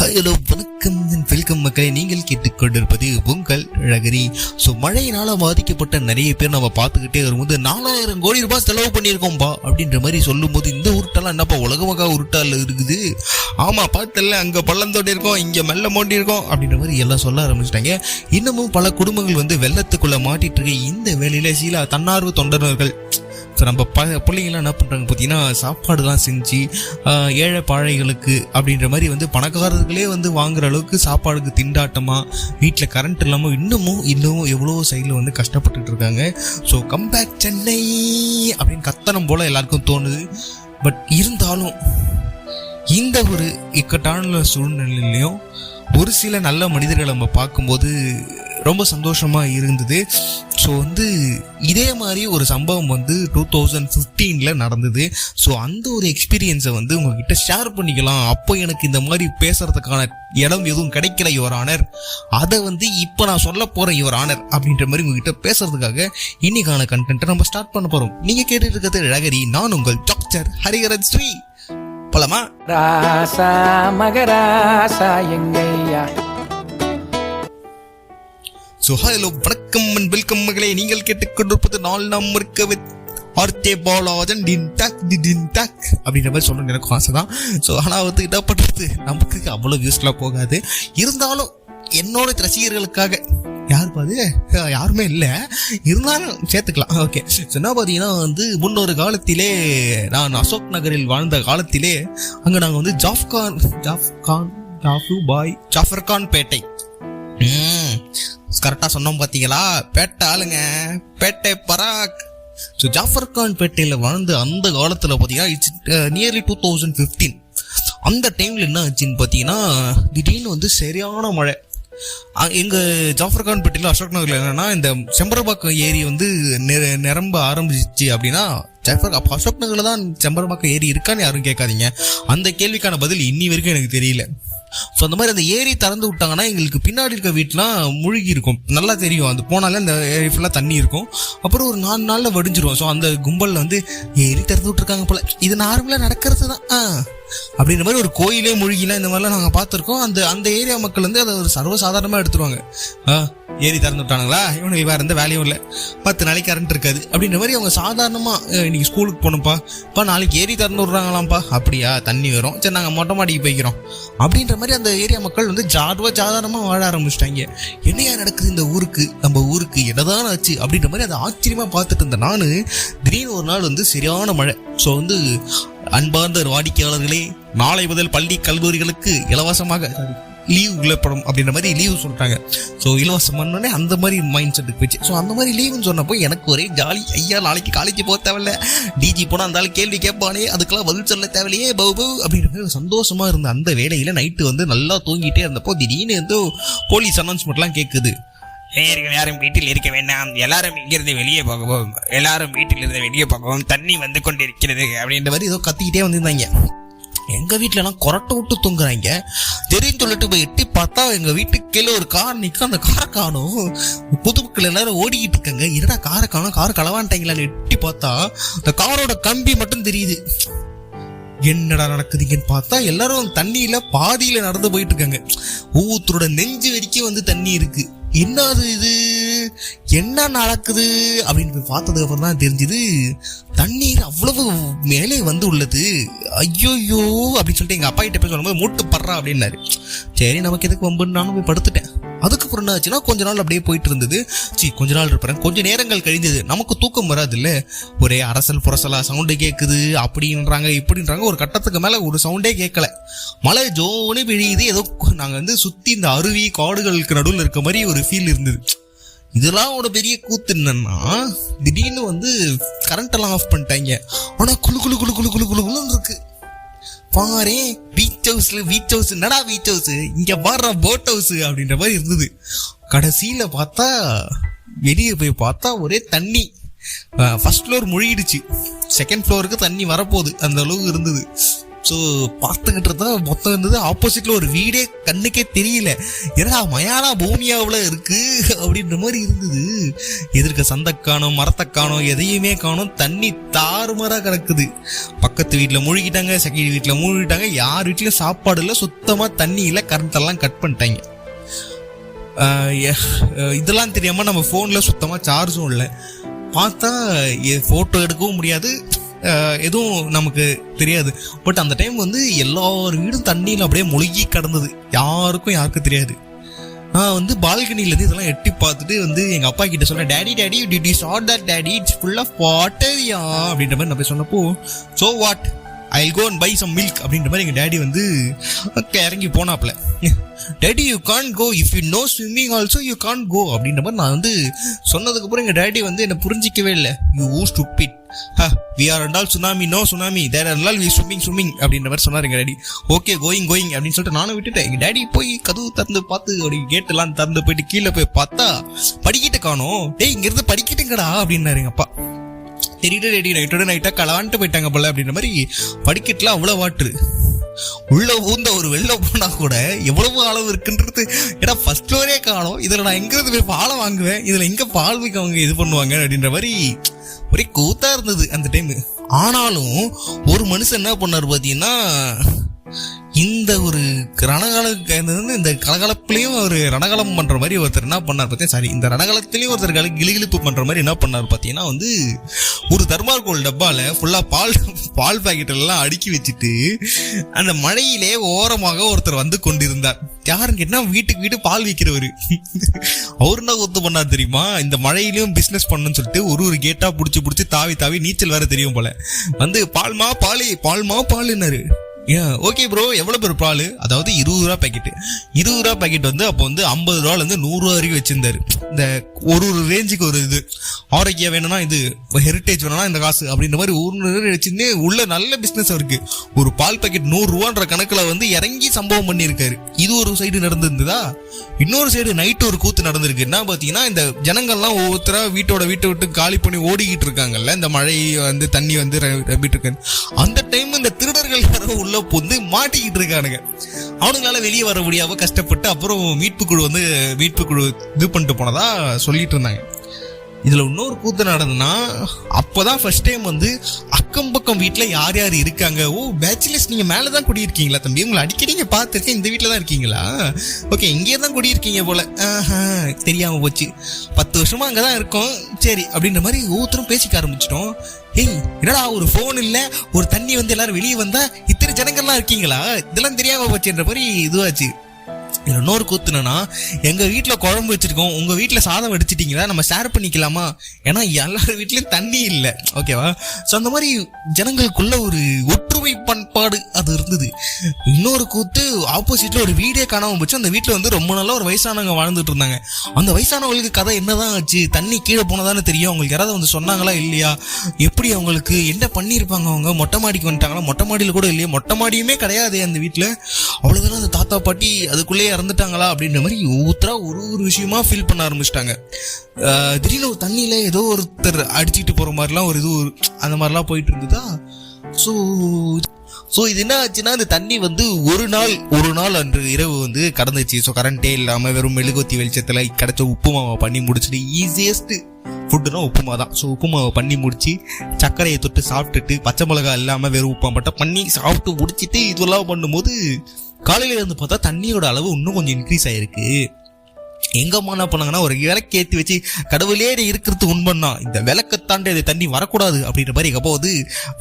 Hello வணக்கம் welcome மக்களே, நீங்கள் கேட்டுக்கொண்டிருப்பது உங்கள் அழகரி. ஸோ மழையினால பாதிக்கப்பட்ட நிறைய பேர் நம்ம பார்த்துக்கிட்டே வரும்போது 4000 கோடி ரூபாய் செலவு பண்ணியிருக்கோம்பா அப்படின்ற மாதிரி சொல்லும் போது, இந்த உருட்டெல்லாம் என்னப்பா உலகமாக உருட்டால இருக்குது, ஆமா பார்த்தல அங்கே பள்ளந்தோண்டி இருக்கோம், இங்கே மெல்ல மோண்டி இருக்கோம் அப்படின்ற மாதிரி எல்லாம் சொல்ல ஆரம்பிச்சிட்டாங்க. இன்னமும் பல குடும்பங்கள் வெள்ளத்துக்குள்ள மாட்டிட்டு இருக்கு. இந்த வேலையில சில தன்னார்வ தொண்டர்கள், ஸோ நம்ம பிள்ளைங்களாம் என்ன பண்ணுறாங்க பார்த்தீங்கன்னா, சாப்பாடுலாம் செஞ்சு ஏழை பாழைகளுக்கு அப்படின்ற மாதிரி பணக்காரர்களே வாங்குற அளவுக்கு சாப்பாடுக்கு திண்டாட்டமாக, வீட்டில் கரண்ட் இல்லாமல் இன்னமும் எவ்வளோ சைடில் கஷ்டப்பட்டுட்டு இருக்காங்க. ஸோ கம்பேக் சென்னை அப்படின்னு கத்தனம் போல் எல்லாருக்கும் தோணுது. பட் இருந்தாலும் இந்த ஒரு இக்கட்டான சூழ்நிலையிலையும் ஒரு சில நல்ல மனிதர்களை நம்ம பார்க்கும்போது ரொம்ப சந்தோஷமாக இருந்தது. ஸோ இதே மாதிரி ஒரு சம்பவம் 2015 நடந்தது. ஸோ அந்த ஒரு எக்ஸ்பீரியன்ஸை உங்ககிட்ட ஷேர் பண்ணிக்கலாம். அப்போ எனக்கு இந்த மாதிரி பேசுறதுக்கான இடம் எதுவும் கிடைக்கல யுவர் ஆனர், அதை இப்போ நான் சொல்ல போகிறேன் யுவர் ஆனர் அப்படின்ற மாதிரி உங்ககிட்ட பேசுறதுக்காக இன்னைக்கான கண்டென்ட்டை நம்ம ஸ்டார்ட் பண்ண போகிறோம். நீங்கள் கேட்டுட்டு இருக்கிறது அழகரி, நான் உங்கள் டாக்டர் ஹரிஹரன் ஸ்ரீ. போலாமா? ராசா மகராசா எங்கையா. ஸோ ஹலோ வணக்கம் அண்ட் வெல்கம் மகளே, நீங்கள் கேட்டுக்கொண்டிருப்பது நாள் நாம் இருக்க வித் ஆர்த்தே பாலாஜன் டின் டாக் அப்படின்ற மாதிரி சொல்லணும் எனக்கு ஆசை தான். ஸோ ஆனால் என்ன பண்ணுறது, நமக்கு அவ்வளோ யூஸ்ஃபுல்லாக போகாது. இருந்தாலும் என்னோட ரசிகர்களுக்காக, யார் பாது யாருமே இல்லை, இருந்தாலும் சேர்த்துக்கலாம். ஓகே. ஸோ என்ன பார்த்தீங்கன்னா முன்னொரு காலத்திலே நான் அசோக் நகரில் வாழ்ந்த காலத்திலே அங்கே நாங்கள் ஜாஃபர் கான் பேட்டை, கரெக்டா சொன்னோம் பாத்தீங்களா, பேட்டை ஆளுங்க, பேட்டை பராக். ஸோ ஜாஃபர் கான் பேட்டையில வாழ்ந்து அந்த காலத்துல பாத்தீங்கன்னா இட்ஸ் நியர்லி 2015. அந்த டைம்ல என்ன ஆச்சுன்னு பாத்தீங்கன்னா, திடீர்னு சரியான மழை. எங்க ஜாஃபர் கான் பேட்டையில அசோக் நகர்ல என்னன்னா, இந்த செம்பரபாக்கம் ஏரி நிரம்ப ஆரம்பிச்சிச்சு. அப்படின்னா அப்போ அசோக் நகர்ல தான் செம்பரபாக்கம் ஏரி இருக்கான்னு யாரும் கேட்காதீங்க. அந்த கேள்விக்கான பதில் இன்னி வரைக்கும் எனக்கு தெரியல. ஸோ அந்த மாதிரி அந்த ஏரி திறந்து விட்டாங்கன்னா எங்களுக்கு பின்னாடி இருக்க வீட்டுலாம் முழுகி இருக்கும், நல்லா தெரியும். அது போனாலே அந்த ஏரி ஃபுல்லாக தண்ணி இருக்கும். அப்புறம் ஒரு 4 நாளில் வடிஞ்சிரும். ஸோ அந்த கும்பலில் ஏரி திறந்து விட்டுருக்காங்க போல, இது நார்மலாக நடக்கிறது தான் அப்படின்ற மாதிரி ஒரு கோயிலே முழுகிலாம் இந்த மாதிரிலாம் நாங்கள் பார்த்துருக்கோம். அந்த ஏரியா மக்கள் அதை ஒரு சர்வசாதாரணமாக எடுத்துருவாங்க. ஏரி திறந்து விட்டானுங்களா, இவனுக்கு வேறு எந்த வேலையும் இல்லை, 10 நாளைக்கு கரண்ட் இருக்காது அப்படின்ற மாதிரி அவங்க சாதாரணமாக, இன்னைக்கு ஸ்கூலுக்கு போகணும்ப்பா, நாளைக்கு ஏரி திறந்து விட்றாங்களாம்ப்பா, அப்படியா தண்ணி வரும், சரி நாங்கள் மொட்டை மாடிக்கு போய்க்கிறோம் அப்படின்ற மாதிரி அந்த ஏரியா மக்கள் சாதாரணமாக வாழ ஆரம்பிச்சிட்டாங்க. என்னையா நடக்குது இந்த ஊருக்கு, நம்ம ஊருக்கு என்னதான் ஆச்சு அப்படின்ற மாதிரி அதை ஆச்சரியமாக பார்த்துட்டு இருந்தேன் நான். திடீர்னு ஒரு நாள் சரியான மழை. ஸோ அன்பார்ந்த வாடிக்கையாளர்களே, நாளை முதல் பள்ளி கல்லூரிகளுக்கு இலவசமாக லீவ் விளப்படும் அப்படின்ற மாதிரி லீவு சொல்லிட்டாங்க. ஸோ இலவசம் பண்ணோடனே அந்த மாதிரி மைண்ட் செட்டுக்கு போயிடுச்சு. ஸோ அந்த மாதிரி லீவுன்னு சொன்னப்போ எனக்கு ஒரே ஜாலி. ஐயா நாளைக்கு காலேஜ் போக தேவையில்ல, டிஜி போனால் அந்த கேள்வி கேட்பானே, அதுக்கெல்லாம் பதில் சொல்ல தேவையில்லையே பவு அப்படின்ற மாதிரி சந்தோஷமா இருந்த அந்த வேலையில நைட்டு நல்லா தூங்கிட்டே இருந்தப்போ திடீர்னு போலீஸ் அனௌன்ஸ்மெண்ட்லாம் கேட்குது. யாரும் வீட்டில் இருக்க வேண்டாம், எல்லாரும் இங்கிருந்து வெளியே போகவும், எல்லாரும் வீட்டில் இருந்து வெளியே போகவும், தண்ணி வந்து கொண்டிருக்கிறது அப்படின்ற மாதிரி ஏதோ கத்திக்கிட்டே வந்திருந்தாங்க. எங்க வீட்டுல எல்லாம் கொரட்டை விட்டு தூங்குறாங்க. தெரியும் சொல்லிட்டு போய் எட்டி பார்த்தா எங்க வீட்டுக்கு கீழே ஒரு கார் நிற்கும். அந்த காரை காணும், பொதுமக்கள் எல்லாரும் ஓடிக்கிட்டு இருக்காங்க. என்னடா காரை காணும், கார் களவான்ட்டாங்களான்னு எட்டி பார்த்தா அந்த காரோட கம்பி மட்டும் தெரியுது. என்னடா நடக்குதுங்கன்னு பார்த்தா எல்லாரும் தண்ணியில பாதியில நடந்து போயிட்டு இருக்காங்க. ஒவ்வொருத்தரோட நெஞ்சு வரைக்கும் தண்ணி இருக்கு. என்னது இது, என்ன நடக்குது அப்படின்னு போய் பார்த்ததுக்கு அப்புறம் தான் தெரிஞ்சுது, தண்ணீர் அவ்வளவு மேலே உள்ளது. ஐயோயோ அப்படின்னு சொல்லிட்டு எங்க அப்பா கிட்ட போய் சொல்லும்போது மூட்டு படுறா அப்படின்னாரு. சரி நமக்கு எதுக்கு வம்புன்னு நானும் போய் படுத்துட்டேன். அதுக்கப்புறம் என்ன ஆச்சுன்னா, கொஞ்ச நாள் அப்படியே போயிட்டு இருந்தது. கொஞ்ச நாள் இருப்பேன், கொஞ்ச நேரங்கள் கழிந்தது. நமக்கு தூக்கம் வராது இல்ல, ஒரே அரசல் புரசலா சவுண்டு கேட்குது, அப்படின்றாங்க இப்படின்றாங்க. ஒரு கட்டத்துக்கு மேல ஒரு சவுண்டே கேட்கல, மழை ஜோன்னு பிழியுது. ஏதோ நாங்க சுத்தி இந்த அருவி காடுகளுக்கு நடுவில் இருக்க மாதிரி ஒரு ஃபீல் இருந்தது. இதெல்லாம் ஒரு பெரிய கூத்து என்னன்னா, திடீர்னு கரண்ட் எல்லாம் ஆஃப் பண்ணிட்டாங்க. ஆனா குளு குளு குளு குளு குளு குளுன்னு இருக்கு. பாரு பீச் ஹவுஸ் என்னடா பீச் ஹவுஸ், இங்க பாடுற போட் ஹவுஸ் அப்படின்ற மாதிரி இருந்தது. கடைசியில பார்த்தா, வெளியே போய் பார்த்தா ஒரே தண்ணி. ஃபர்ஸ்ட் ஃப்ளோர் முழுகிடுச்சு, செகண்ட் ஃப்ளோருக்கு தண்ணி வரப்போகுது, அந்த அளவுக்கு இருந்தது. ஸோ பார்த்துக்கிட்டு இருந்தா மொத்தம் இருந்தது ஆப்போசிட்ல ஒரு வீடே கண்ணுக்கே தெரியல. ஏன்னா மயானா பூமியாவில் இருக்கு அப்படின்ற மாதிரி இருந்தது. எதிர்க்க சந்தை காணோம், மரத்தை காணோம், எதையுமே காணோம். தண்ணி தாறுமாறா கிடக்குது. பக்கத்து வீட்டில் மூழ்கிட்டாங்க, செகண்ட் வீட்டில் மூழ்கிட்டாங்க. யார் வீட்லயும் சாப்பாடு இல்லை, சுத்தமா தண்ணி இல்லை, கரண்ட் எல்லாம் கட் பண்ணிட்டாங்க. இதெல்லாம் தெரியாம நம்ம போன்ல சுத்தமா சார்ஜும் இல்லை. பார்த்தா போட்டோ எடுக்கவும் முடியாது, எதுவும் நமக்கு தெரியாது. பட் அந்த டைம் வந்து எல்லார் வீடும் தண்ணியில் அப்படியே முழுகி கிடந்தது. யாருக்கும் தெரியாது. நான் வந்து பால்கனில இருந்து இதெல்லாம் எட்டி பார்த்துட்டு வந்து எங்க அப்பா கிட்ட சொன்னேன், daddy did you saw that daddy, it's full of water யா அப்படின்ற மாதிரி நான் போய் சொன்னப்போ, so what, I'll go and buy some milk அப்படின்ற மாதிரி எங்க டேடி வந்து இறங்கி போனாப்ல. Daddy you can't go, if you know swimming also you can't go அப்படின்ற மாதிரி நான் வந்து சொன்னதுக்கு அப்புறம் எங்க டேடி வந்து என்ன புரிஞ்சிக்கவே இல்லை. you stupid, we are and all tsunami, no tsunami, there are all we swimming அப்படின்ற மாதிரி சொன்னார் எங்க டேடி. ஓகே கோயிங் அப்படின்னு சொல்லிட்டு நானும் விட்டுட்டேன். எங்க டேடி போய் கதவு திறந்து பார்த்து அப்படி கேட் எல்லாம் திறந்து போயிட்டு கீழே போய் பார்த்தா படிக்கிட்டு காணோம். டேய் இங்க இருந்து படிக்கிட்டுங்கடா அப்படின்னாரு எங்க அப்பா. தெரியல டேடி, நைட்டோட நைட்டா களவான்ட்டு போயிட்டாங்க போல அப்படின்ற மாதிரி. படிக்கட்டுல அவ்வளவு வாட்டரு, உள்ள ஊந்த ஒரு வெள்ள போனா கூட எவ்வளவு அளவு இருக்குன்றது. ஏன்னா ஃபர்ஸ்ட் ஃப்ளோரே காணும், இதுல நான் எங்கிருந்து போய் பாலை வாங்குவேன், இதுல எங்க பால் வைக்க அவங்க இது பண்ணுவாங்க அப்படின்ற மாதிரி ஒரே கூத்தா இருந்தது அந்த டைம். ஆனாலும் ஒரு மனுஷன் என்ன பண்ணாரு பாத்தீங்கன்னா, இந்த ஒரு இந்த கலகலப்புலயும் ஒரு ரணகலம் பண்ற மாதிரி ஒருத்தர் என்ன பண்ணார் பார்த்தீங்கன்னா, சாரி இந்த ரணகலத்திலயும் ஒருத்தர் கிளிகிழிப்பு பண்ற மாதிரி என்ன பண்ணார் பார்த்தீங்கன்னா வந்து, ஒரு தர்மார்கோல் டப்பால ஃபுல்லா பால் பாக்கெட் எல்லாம் அடுக்கி வச்சுட்டு அந்த மழையிலே ஓரமாக ஒருத்தர் வந்து கொண்டிருந்தார். யாருன்னு கேட்டா வீட்டுக்கு வீடு பால் விற்கிறவரு. அவரு என்ன ஒத்து பண்ணார் தெரியுமா, இந்த மழையிலயும் பிசினஸ் பண்ணணும்னு சொல்லிட்டு ஒரு கேட்டா புடிச்சு தாவி நீச்சல் வேற தெரியும் போல வந்து பால்மா பாலுன்னாரு. ஓகே ப்ரோ, எவ்வளவு பேர் பால், அதாவது 20 ரூபா பேக்கெட் வந்து அப்போ வந்து 50 ரூபால இருந்து 100 ரூபா வரைக்கும் வச்சிருந்தாரு. இந்த ஒரு ரேஞ்சுக்கு ஒரு இது ஆரோக்கியா வேணும்னா இது, ஹெரிட்டேஜ் வேணும்னா இந்த காசு அப்படின்ற மாதிரி ஒரு வச்சிருந்து உள்ள நல்ல பிசினஸ் இருக்கு. ஒரு பால் பேக்கெட் 100 ரூபான்ற கணக்குல வந்து இறங்கி சம்பவம் பண்ணியிருக்காரு. இது ஒரு சைடு நடந்திருந்ததா. இன்னொரு சைடு நைட்டு ஒரு கூத்து நடந்திருக்கு. என்ன பாத்தீங்கன்னா, இந்த ஜனங்கள்லாம் ஒவ்வொருத்தரா வீட்டை விட்டு காலி பண்ணி ஓடிக்கிட்டு இருக்காங்கல்ல, இந்த மழை வந்து தண்ணி வந்து ரப்பிட்டு இருக்காங்க. அந்த டைம் இந்த திருடர்கள் யாரோ உள்ள புந்து மாட்டிக்கிட்டு இருக்கானுங்க. அவனுங்களால வெளியே வர முடியாம கஷ்டப்பட்டு அப்புறம் மீட்பு குழு இது பண்ணிட்டு போனதா சொல்லிட்டு இருந்தாங்க. இதுல இன்னொரு கூத்து நடந்ததுன்னா, அப்பதான் ஃபர்ஸ்ட் டைம் வந்து அக்கம் பக்கம் வீட்டுல யார் யார் இருக்காங்க. ஓ பேச்சுலர்ஸ், நீங்க மேலதான் குடியிருக்கீங்களா தம்பி, உங்களை அடிக்கடி இங்க பாத்துருக்கேன், இந்த வீட்டுல தான் இருக்கீங்களா, ஓகே இங்கே தான் குடியிருக்கீங்க போல, தெரியாம போச்சு, 10 வருஷமா அங்கதான் இருக்கோம், சரி அப்படின்ற மாதிரி ஒவ்வொருத்தரும் பேசிக்க ஆரம்பிச்சிட்டோம். ஏய் என்னடா ஒரு போன் இல்ல, ஒரு தண்ணி வந்து எல்லாரும் வெளியே வந்தா இத்தனை ஜனங்கள்லாம் இருக்கீங்களா, இதெல்லாம் தெரியாம போச்சுன்ற மாதிரி இதுவாச்சு. இன்னொரு கூத்துனா, எங்க வீட்டுல குழம்பு வச்சிருக்கோம், உங்க வீட்டுல சாதம் வடிச்சிட்டீங்களா, நம்ம ஷேர் பண்ணிக்கலாமா, ஏன்னா எல்லாரும் வீட்லயும் தண்ணி இல்ல, ஓகேவா. சோ அந்த மாதிரி ஜனங்களுக்குள்ள ஒரு ஒற்றுமை பண்பாடு அது இருந்தது. இன்னொரு கூத்து, ஆப்போசிட்ல ஒரு வீடே காணாம போச்சு. அந்த வீட்டுல வந்து ரொம்ப நாளா ஒரு வயசானவங்க வாழ்ந்துட்டு இருந்தாங்க. அந்த வயசானவங்களுக்கு கதை என்னதான் ஆச்சு, தண்ணி கீழே போனதானே தெரியும், அவங்களுக்கு யாராவது வந்து சொன்னாங்களா இல்லையா, எப்படி அவங்களுக்கு என்ன பண்ணிருப்பாங்க, அவங்க மொட்டை மாடிக்கு வந்துட்டாங்களா, மொட்டை மாடியில கூட இல்லையா, மொட்டை மாடியுமே கிடையாது அந்த வீட்டுல, அவ்வளவுதானே அந்த தாத்தா பாட்டி அதுக்குள்ளே இறந்துட்டாங்களா அப்படின்ற மாதிரி ஊத்தரா ஒரு விஷயமா ஃபீல் பண்ண ஆரம்பிச்சிட்டாங்க. திடீர்னு ஒரு தண்ணியில ஏதோ ஒருத்தர் அடிச்சுட்டு போற மாதிரிலாம் ஒரு இது அந்த மாதிரிலாம் போயிட்டு இருந்ததா. ஸோ இது என்ன ஆச்சுன்னா, இந்த தண்ணி வந்து ஒரு நாள் அன்று இரவு வந்து கடந்துச்சு. ஸோ கரண்டே இல்லாம வெறும் மெழுகுவத்தி வெளிச்சத்துல கிடைச்ச உப்புமாவை பண்ணி முடிச்சுட்டு, ஈஸியஸ்ட் ஃபுட்டுனா உப்புமா தான். ஸோ உப்புமாவை பண்ணி முடிச்சு சர்க்கரையை தொட்டு சாப்பிட்டுட்டு, பச்சை மிளகா இல்லாம வெறும் உப்பா மட்டும் பண்ணி சாப்பிட்டு முடிச்சுட்டு இதெல்லாம் பண்ணும்போது காலையில இருந்து பார்த்தா தண்ணியோட அளவு இன்னும் கொஞ்சம் இன்க்ரீஸ் ஆயிருக்கு. எங்க அம்மா என்ன பண்ணாங்கன்னா, ஒரு விளக்கு ஏற்றி வச்சு, கடவுளே இருக்கிறது உண்மைன்னா இந்த விளக்க தாண்டி அது தண்ணி வரக்கூடாது அப்படின்ற மாதிரி எங்க அப்பா வந்து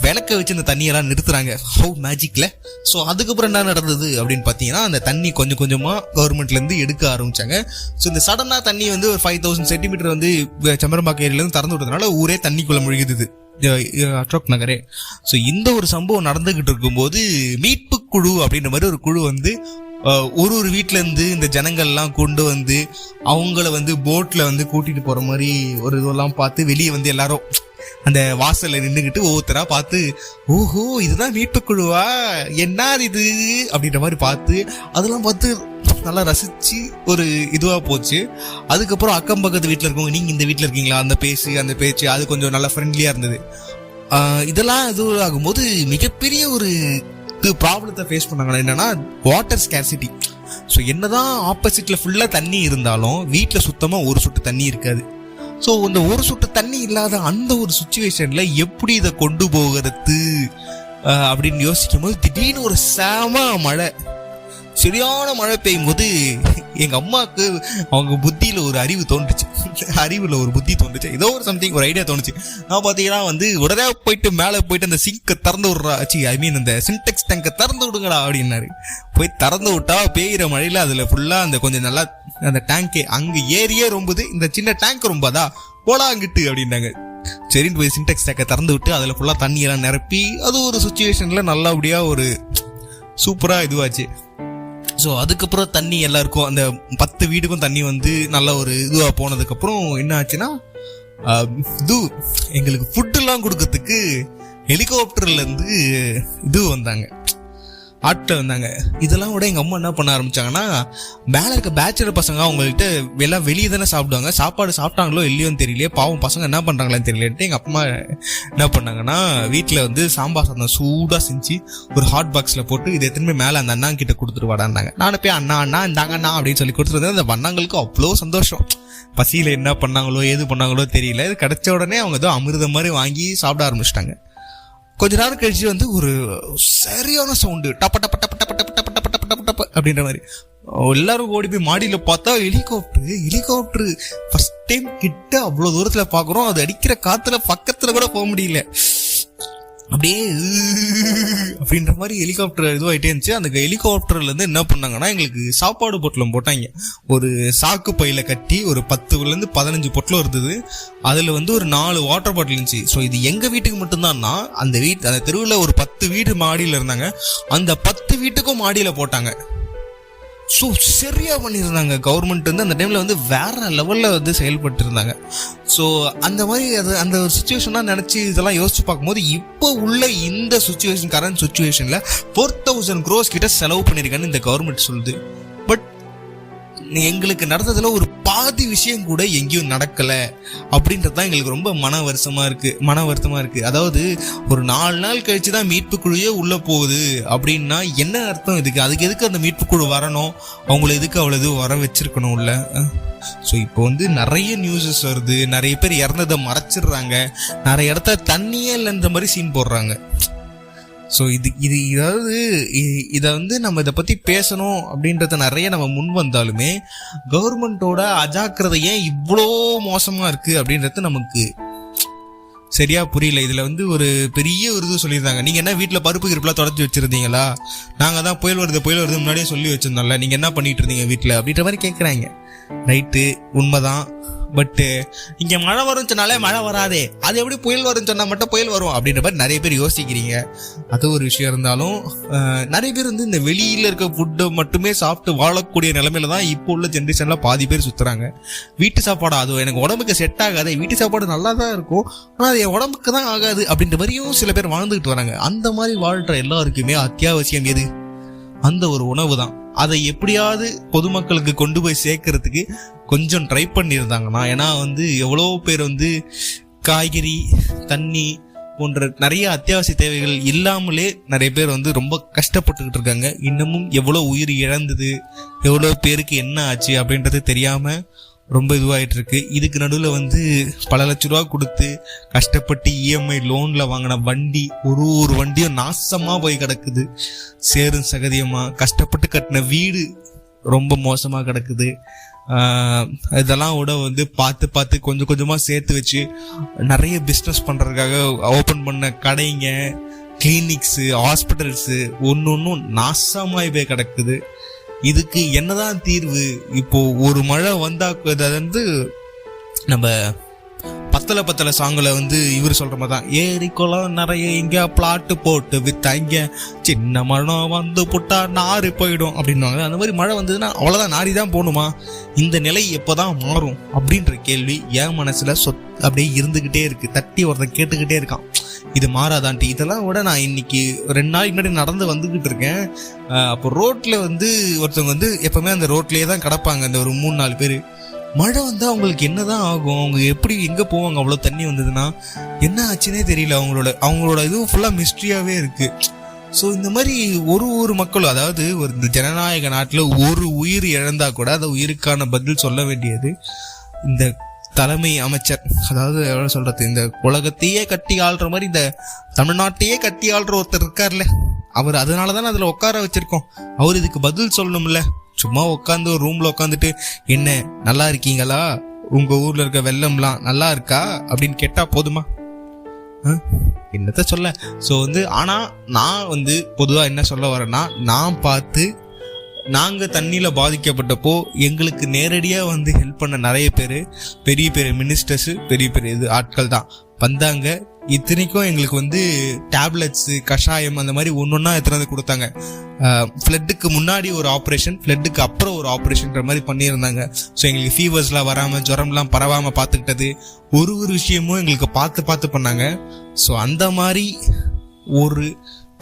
விளக்க வச்சு அந்த தண்ணியெல்லாம் நிறுத்துறாங்க. ஹவு மேஜிக்ல. ஸோ அதுக்கப்புறம் என்ன நடந்தது அப்படின்னு பார்த்தீங்கன்னா, அந்த தண்ணி கொஞ்சம் கொஞ்சமா கவர்மெண்ட்ல இருந்து எடுக்க ஆரம்பிச்சாங்க. ஸோ இந்த சடனா தண்ணி வந்து ஒரு 5000 சென்டிமீட்டர் வந்து செம்பரம்பாக்கம் ஏரியில இருந்து திறந்து விட்டதுனால ஊரே தண்ணிக்குள்ள முழுகுது, அசோக் நகரே. ஸோ இந்த ஒரு சம்பவம் நடந்துகிட்டு இருக்கும்போது மீட்பு குழு அப்படின்ற மாதிரி ஒரு குழு வந்து ஒரு வீட்டுல இருந்து இந்த ஜனங்கள்லாம் கொண்டு வந்து அவங்கள வந்து போட்ல வந்து கூட்டிட்டு போற மாதிரி ஒரு இதெல்லாம் பார்த்து வெளியே வந்து எல்லாரும் அந்த வாசல்ல நின்றுகிட்டு ஒவ்வொருத்தரா பார்த்து, ஓஹோ இதுதான் மீட்பு குழுவா, என்ன இது அப்படின்ற மாதிரி பார்த்து அதெல்லாம் பார்த்து நல்லா ரசிச்சு ஒரு இதுவா போச்சு. அதுக்கப்புறம் அக்கம் பக்கத்து வீட்டுல இருக்கவங்க, நீங்க இந்த வீட்டுல இருக்கீங்களா, அந்த பேச்சு அது கொஞ்சம் நல்லா ஃப்ரெண்ட்லியா இருந்தது. இதெல்லாம் இது ஆகும்போது மிகப்பெரிய ஒரு ப்ராப்ளத்தை ஃபேஸ் பண்ணாங்கன்னா என்னன்னா வாட்டர் ஸ்கேர்சிட்டி. ஸோ என்னதான் ஆப்போசிட்ல ஃபுல்லா தண்ணி இருந்தாலும் வீட்டில் சுத்தமா ஒரு சொட்டு தண்ணி இருக்காது. ஸோ இந்த ஒரு சொட்டு தண்ணி இல்லாத அந்த ஒரு சுச்சுவேஷன்ல எப்படி இதை கொண்டு போகிறது அப்படின்னு யோசிக்கும் போது திடீர்னு ஒரு செம மழை, சரியான மழை பெய்யும் போது எங்க அம்மாவுக்கு அவங்க புத்தியில ஒரு அறிவு தோன்றுச்சு. அறிவுல ஒரு புத்தி தோன்றுச்சு, ஏதோ ஒரு சம்திங் ஒரு ஐடியா தோணுச்சு. நான் பாத்தீங்கன்னா உடனே போயிட்டு மேல போயிட்டு அந்த சிங்கை திறந்து விடுறா, ஐ மீன் அந்த சின்டெக்ஸ் டேங்கை திறந்து விடுங்கடா அப்படின்னாரு. போய் திறந்து விட்டா பெய்கிற மழையில அதுல ஃபுல்லா அந்த கொஞ்சம் நல்லா அந்த டேங்கே அங்க ஏரியே ரொம்புது, இந்த சின்ன டேங்க் ரொம்பதா போடா அங்கிட்டு அப்படின்னாங்க. சரின்னு போய் சின்டெக்ஸ் டேங்கை திறந்து விட்டு அதுல ஃபுல்லா தண்ணியெல்லாம் நிரப்பி அது ஒரு சுச்சுவேஷன்ல நல்லபடியா ஒரு சூப்பரா இதுவாச்சு. ஸோ அதுக்கப்புறம் தண்ணி எல்லாருக்கும் அந்த 10 வீடுக்கும் தண்ணி நல்ல ஒரு இதுவாக போனதுக்கப்புறம் என்ன ஆச்சுன்னா எங்களுக்கு ஃபுட்டுலாம் கொடுக்கறதுக்கு ஹெலிகாப்டர்லேருந்து வந்தாங்க, ஆட்கள் வந்தாங்க. இதெல்லாம் விட எங்கள் அம்மா என்ன பண்ண ஆரம்பிச்சாங்கன்னா, மேலே இருக்க பேச்சுலர் பசங்க அவங்கள்ட்ட எல்லாம் வெளியே தானே சாப்பிடுவாங்க, சாப்பாடு சாப்பிட்டாங்களோ இல்லையோன்னு தெரியலையே, பாவம் பசங்க என்ன பண்ணுறாங்களான்னு தெரியலன்ட்டு எங்கள் அம்மா என்ன பண்ணாங்கன்னா வீட்டில் சாம்பார் சாதம் சூடாக செஞ்சு ஒரு ஹாட் பாக்ஸில் போட்டு இதை திரும்பி மேலே அந்த அண்ணா கிட்ட கொடுத்துட்டு வாடான்னாங்க. நானும் போய் அண்ணா இந்தாங்க அண்ணா அப்படின்னு சொல்லி கொடுத்துருந்தேன். அந்த அண்ணாங்களுக்கு அவ்வளோ சந்தோஷம். பசியில் என்ன பண்ணாங்களோ ஏது பண்ணாங்களோ தெரியல, இது கிடைச்ச உடனே அவங்க ஏதோ அமிர்தம் மாதிரி வாங்கி சாப்பிட ஆரம்பிச்சிட்டாங்க. கொஞ்ச நேரம் கழிச்சு ஒரு சரியான சவுண்டு, டப்ப டப்ப டப்ப டப்ப டப்ப டப்ப டப்ப டப்ப டப்ப டப்ப அப்படின்ற மாதிரி. எல்லாரும் ஓடி போய் மாடியில பார்த்தா ஹெலிகாப்டர் ஃபர்ஸ்ட் டைம் கிட்ட அவ்வளவு தூரத்துல பாக்குறோம். அது அடிக்கிற காத்துல பக்கத்துல கூட போக முடியல, அப்படியே அப்படின்ற மாதிரி ஹெலிகாப்டர் இதுவாயிட்டே இருந்துச்சு. அந்த ஹெலிகாப்டர்ல இருந்து என்ன பண்ணாங்கன்னா எங்களுக்கு சாப்பாடு பொட்டலம் போட்டாங்க. ஒரு சாக்கு பையில கட்டி ஒரு 10-15 பொட்டலம் இருந்தது. அதுல ஒரு 4 வாட்டர் பாட்டில் இருந்துச்சு. ஸோ இது எங்க வீட்டுக்கு மட்டும்தான்னா அந்த தெருவில் ஒரு 10 வீடு மாடியில இருந்தாங்க. அந்த 10 வீட்டுக்கும் மாடியில போட்டாங்க. ஸோ சரியா பண்ணியிருந்தாங்க கவர்மெண்ட். அந்த டைம்ல வேற லெவல்ல செயல்பட்டு இருந்தாங்க. ஸோ அந்த மாதிரி அந்த ஒரு சுச்சுவேஷனா நினைச்சு இதெல்லாம் யோசிச்சு பார்க்கும்போது இப்போ உள்ள இந்த சுச்சுவேஷன் கரண்ட் சுச்சுவேஷன்ல 4000 crores கிட்ட செலவு பண்ணிருக்கான்னு இந்த கவர்மெண்ட் சொல்லுது. பட் எங்களுக்கு நடந்ததுல ஒரு பாதி விஷயம் கூட எங்கேயும் நடக்கல அப்படின்றதுதான் எங்களுக்கு ரொம்ப மன வருத்தமா இருக்கு. அதாவது ஒரு 4 நாள் கழிச்சுதான் மீட்பு குழுவே உள்ள போகுது அப்படின்னா என்ன அர்த்தம் இதுக்கு? அதுக்கு எதுக்கு அந்த மீட்பு குழு வரணும்? அவங்களை எதுக்கு அவ்வளவு வர வச்சிருக்கணும் உள்ள? ஸோ இப்போ நிறைய நியூஸஸ் வருது, நிறைய பேர் இறந்ததை மறைச்சிடுறாங்க, நிறைய இடத்துல தண்ணியே இல்லைன்ற மாதிரி சீன் போடுறாங்க. ஸோ இதை நம்ம இதை பத்தி பேசணும் அப்படின்றத நிறைய நம்ம முன் வந்தாலுமே கவர்மெண்டோட அஜாக்கிரதை ஏன் இவ்வளோ மோசமா இருக்கு அப்படின்றது நமக்கு சரியா புரியல. இதுல ஒரு பெரிய ஒரு இது சொல்லியிருந்தாங்க, நீங்க என்ன வீட்டுல பருப்பு கிருப்பெல்லாம் தொடச்சி வச்சிருந்தீங்களா? நாங்க தான் புயல் வருது முன்னாடியே சொல்லி வச்சிருந்தோம்ல, நீங்க என்ன பண்ணிட்டு இருந்தீங்க வீட்டுல அப்படின்ற மாதிரி கேட்கறாங்க. ரைட்டு, உண்மைதான். பட் இங்க மழை வரும் சொன்னாலே மழை வராதே, அது எப்படி புயல் வரும் சொன்னா மட்டும் புயல் வரும் அப்படின்ற மாதிரி நிறைய பேர் யோசிக்கிறீங்க. அது ஒரு விஷயம் இருந்தாலும் நிறைய பேர் இந்த வெளியில இருக்க ஃபுட்டை மட்டுமே சாப்பிட்டு வாழக்கூடிய நிலைமையில தான் இப்போ உள்ள ஜென்ரேஷன்ல பாதி பேர் சுத்துறாங்க. வீட்டு சாப்பாடு அது எனக்கு உடம்புக்கு செட் ஆகாது, வீட்டு சாப்பாடு நல்லா தான் இருக்கும் ஆனா அது என் உடம்புக்கு தான் ஆகாது அப்படின்ற மாதிரியும் சில பேர் வாழ்ந்துகிட்டு வராங்க. அந்த மாதிரி வாழ்ற எல்லாருக்குமே அத்தியாவசியம் எது? அந்த ஒரு உணவு தான். அதை எப்படியாவது பொதுமக்களுக்கு கொண்டு போய் சேர்க்கறதுக்கு கொஞ்சம் ட்ரை பண்ணியிருந்தாங்கன்னா, ஏன்னா எவ்வளோ பேர் காய்கறி, தண்ணி போன்ற நிறைய அத்தியாவசிய தேவைகள் இல்லாமலே நிறைய பேர் ரொம்ப கஷ்டப்பட்டுக்கிட்டு இருக்காங்க. இன்னமும் எவ்வளோ உயிர் இழந்தது, எவ்வளோ பேருக்கு என்ன ஆச்சு அப்படின்றது தெரியாம ரொம்ப இதுவாயிட்டு இருக்கு. இதுக்கு நடுவில் பல லட்ச ரூபா கொடுத்து கஷ்டப்பட்டு இஎம்ஐ லோன்ல வாங்கின வண்டி ஒரு வண்டியும் நாசமா போய் கிடக்குது, சேரும் சகதியமா. கஷ்டப்பட்டு கட்டின வீடு ரொம்ப மோசமா கிடக்குது. இதெல்லாம் விட பார்த்து கொஞ்சம் கொஞ்சமா சேர்த்து வச்சு நிறைய பிஸ்னஸ் பண்றதுக்காக ஓபன் பண்ண கடைங்க, கிளினிக்ஸ், ஹாஸ்பிட்டல்ஸ் ஒன்னும் நாசமாய் போய் கிடக்குது. இதுக்கு என்னதான் தீர்வு? இப்போ ஒரு மழை வந்தா நம்ம பத்தல சாங்குல இவர் சொல்ற மாதிரி தான், ஏரி குளம் நிறைய இங்க பிளாட்டு போட்டு வித்தாங்க, சின்ன மழை புட்டா நாரி போயிடும் அப்படின்வாங்க. அந்த மாதிரி மழை வந்ததுன்னா அவ்வளவுதான், நாரி தான் போகணுமா? இந்த நிலை எப்போதான் மாறும் அப்படின்ற கேள்வி என் மனசுல அப்படியே இருந்துகிட்டே இருக்கு. தட்டி ஒருத்தன் கேட்டுக்கிட்டே இருக்கான், இது மாறாதான்ட்டு. இதெல்லாம் விட நான் இன்னைக்கு 2 நாளைக்கு முன்னாடி நடந்து வந்துகிட்டு இருக்கேன். அப்போ ரோட்ல ஒருத்தவங்க எப்பவுமே அந்த ரோட்லயே தான் கிடப்பாங்க, அந்த ஒரு 3-4 பேர். மழை வந்தா அவங்களுக்கு என்னதான் ஆகும்? அவங்க எப்படி எங்க போவாங்க? அவ்வளவு தண்ணி வந்ததுன்னா என்ன ஆச்சுன்னே தெரியல. அவங்களோட இதுவும் ஃபுல்லா மிஸ்ட்ரியாவே இருக்கு. ஸோ இந்த மாதிரி ஒரு மக்களும், அதாவது ஒரு இந்த ஜனநாயக நாட்டில் ஒரு உயிர் இழந்தா கூட அந்த உயிருக்கான பதில் சொல்ல வேண்டியது இந்த தலைமை அமைச்சர். அதாவது எவ்வளோ சொல்றது, இந்த உலகத்தையே கட்டி ஆள்ற மாதிரி இந்த தமிழ்நாட்டையே கட்டி ஆள்ற ஒருத்தர் இருக்கார்ல, அவர் அதனால தானே அதில் உட்கார வச்சிருக்கோம். அவர் இதுக்கு பதில் சொல்லணும்ல. சும்மா உட்காந்து ஒரு ரூம்ல உட்காந்துட்டு என்ன நல்லா இருக்கீங்களா, உங்க ஊர்ல இருக்க வெள்ளம்லாம் நல்லா இருக்கா அப்படின்னு கேட்டா போதுமா? என்னத்த சொல்ல. ஸோ ஆனா நான் பொதுவா என்ன சொல்ல வரேன்னா, நான் பார்த்து நாங்க தண்ணியில பாதிக்கப்பட்டப்போ எங்களுக்கு நேரடியா ஹெல்ப் பண்ண நிறைய பேர், பெரிய பெரிய மினிஸ்டர்ஸ், பெரிய பெரிய ஆட்கள் தான் வந்தாங்க. இத்தனைக்கும் எங்களுக்கு டேப்லெட்ஸ், கஷாயம் அந்த மாதிரி ஒன்னொன்னா எத்தனை கொடுத்தாங்க. ஃப்ளட்டுக்கு முன்னாடி ஒரு ஆப்ரேஷன், ஃப்ளட்டுக்கு அப்புறம் ஒரு ஆப்ரேஷன்ற மாதிரி பண்ணியிருந்தாங்க. ஸோ எங்களுக்கு ஃபீவர்ஸ்லாம் வராமல், ஜுரம்லாம் பரவாமல் பார்த்துக்கிட்டது, ஒரு விஷயமும் எங்களுக்கு பார்த்து பண்ணாங்க. ஸோ அந்த மாதிரி ஒரு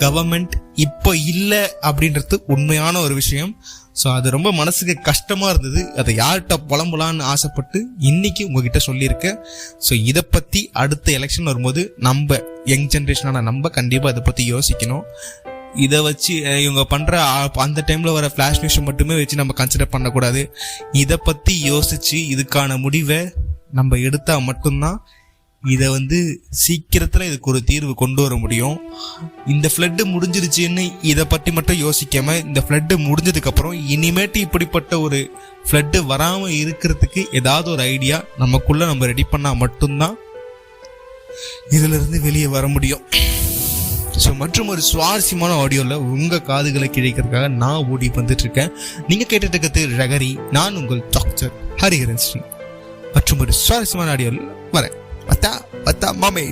கவர்மெண்ட் இப்போ இல்லை அப்படின்றது உண்மையான ஒரு விஷயம். ஸோ அது ரொம்ப மனசுக்கு கஷ்டமாக இருந்தது. அதை யார்கிட்ட புலம்பலான்னு ஆசைப்பட்டு இன்னைக்கு உங்ககிட்ட சொல்லியிருக்கேன். ஸோ இதை பற்றி அடுத்த எலெக்ஷன் வரும்போது நம்ம யங் ஜென்ரேஷனான நம்ம கண்டிப்பாக இதை பற்றி யோசிக்கணும். இதை வச்சு இவங்க பண்ணுற அந்த டைமில் வர ஃப்ளாஷ் நியூஸை மட்டுமே வச்சு நம்ம கன்சிடர் பண்ணக்கூடாது. இதை பற்றி யோசித்து இதுக்கான முடிவை நம்ம எடுத்தால் மட்டும்தான் இதை சீக்கிரத்தில் இதுக்கு ஒரு தீர்வு கொண்டு வர முடியும். இந்த ஃப்ளட்டு முடிஞ்சிருச்சுன்னு இதை பற்றி மட்டும் யோசிக்காம, இந்த ஃப்ளட்டு முடிஞ்சதுக்கப்புறம் இனிமேட்டு இப்படிப்பட்ட ஒரு ஃப்ளட்டு வராமல் இருக்கிறதுக்கு ஏதாவது ஒரு ஐடியா நமக்குள்ள நம்ம ரெடி பண்ணால் மட்டும்தான் இதிலிருந்து வெளியே வர முடியும். ஸோ மற்றும் ஒரு சுவாரஸ்யமான ஆடியோவில் உங்கள் காதுகளை கிழிக்கிறதுக்காக நான் ஓடி வந்துட்டு இருக்கேன். நீங்கள் கேட்டுட்டு இருக்கிறது ரகரி. நான் உங்கள் டாக்டர் ஹரிஹரன் ஸ்ரீ. மற்றும் ஒரு சுவாரஸ்யமான ஆடியோவில் வரேன். பத்தா மாமே